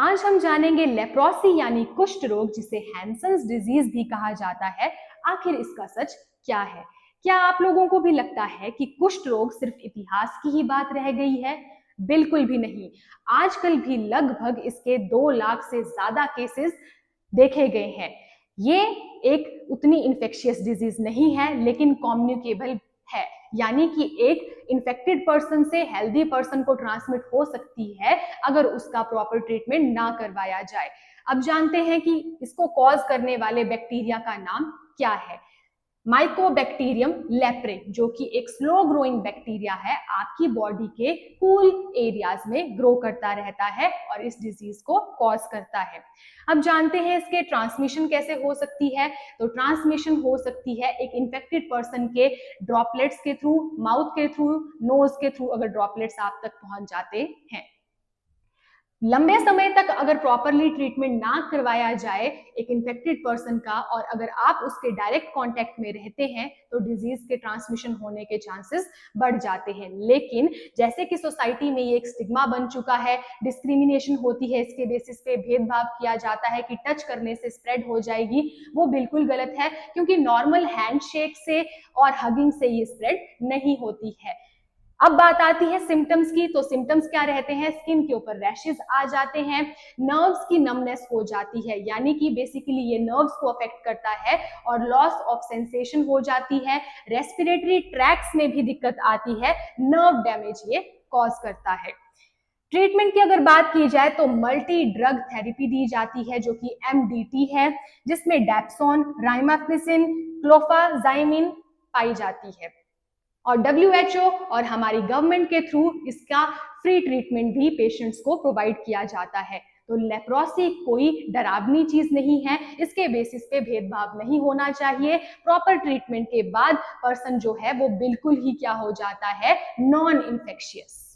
आज हम जानेंगे लेप्रोसी यानी कुष्ठ रोग, जिसे हैंसन्स डिजीज भी कहा जाता है। आखिर इसका सच क्या है? क्या आप लोगों को भी लगता है कि कुष्ठ रोग सिर्फ इतिहास की ही बात रह गई है? बिल्कुल भी नहीं। आजकल भी लगभग इसके 2 लाख से ज्यादा केसेस देखे गए हैं। ये एक उतनी इंफेक्शियस डिजीज नहीं है, लेकिन कम्युनिकेबल है, यानी कि एक इन्फेक्टेड पर्सन से हेल्दी पर्सन को ट्रांसमिट हो सकती है अगर उसका प्रॉपर ट्रीटमेंट ना करवाया जाए। अब जानते हैं कि इसको कॉज करने वाले बैक्टीरिया का नाम क्या है। माइकोबैक्टीरियम लेप्रे, जो कि एक स्लो ग्रोइंग बैक्टीरिया है, आपकी बॉडी के कूल एरियाज में ग्रो करता रहता है और इस डिजीज को कॉज करता है। अब जानते हैं इसके ट्रांसमिशन कैसे हो सकती है। तो ट्रांसमिशन हो सकती है एक इन्फेक्टेड पर्सन के ड्रॉपलेट्स के थ्रू, माउथ के थ्रू, नोज के थ्रू, अगर ड्रॉपलेट्स आप तक पहुंच जाते हैं। लंबे समय तक अगर प्रॉपरली ट्रीटमेंट ना करवाया जाए एक इन्फेक्टेड पर्सन का, और अगर आप उसके डायरेक्ट कांटेक्ट में रहते हैं, तो डिजीज के ट्रांसमिशन होने के चांसेस बढ़ जाते हैं। लेकिन जैसे कि सोसाइटी में ये एक स्टिग्मा बन चुका है, डिस्क्रिमिनेशन होती है, इसके बेसिस पे भेदभाव किया जाता है कि टच करने से स्प्रेड हो जाएगी, वो बिल्कुल गलत है, क्योंकि नॉर्मल हैंडशेक से और हगिंग से ये स्प्रेड नहीं होती है। अब बात आती है सिम्टम्स की। तो सिम्टम्स क्या रहते हैं? स्किन के ऊपर रैशेस आ जाते हैं, नर्व्स की नमनेस हो जाती है, यानी कि बेसिकली ये नर्व्स को अफेक्ट करता है, और लॉस ऑफ सेंसेशन हो जाती है। रेस्पिरेटरी ट्रैक्ट्स में भी दिक्कत आती है, नर्व डैमेज ये कॉज करता है। ट्रीटमेंट की अगर बात की जाए तो मल्टी ड्रग थेरेपी दी जाती है, जो कि MDT है, जिसमें डेप्सोन, राइमाफ्लिसिन, क्लोफाजाइमिन पाई जाती है। और WHO और हमारी गवर्नमेंट के थ्रू इसका फ्री ट्रीटमेंट भी पेशेंट्स को प्रोवाइड किया जाता है। तो लेप्रोसी कोई डरावनी चीज नहीं है, इसके बेसिस पे भेदभाव नहीं होना चाहिए। प्रॉपर ट्रीटमेंट के बाद पर्सन जो है वो बिल्कुल ही क्या हो जाता है, नॉन इन्फेक्शियस।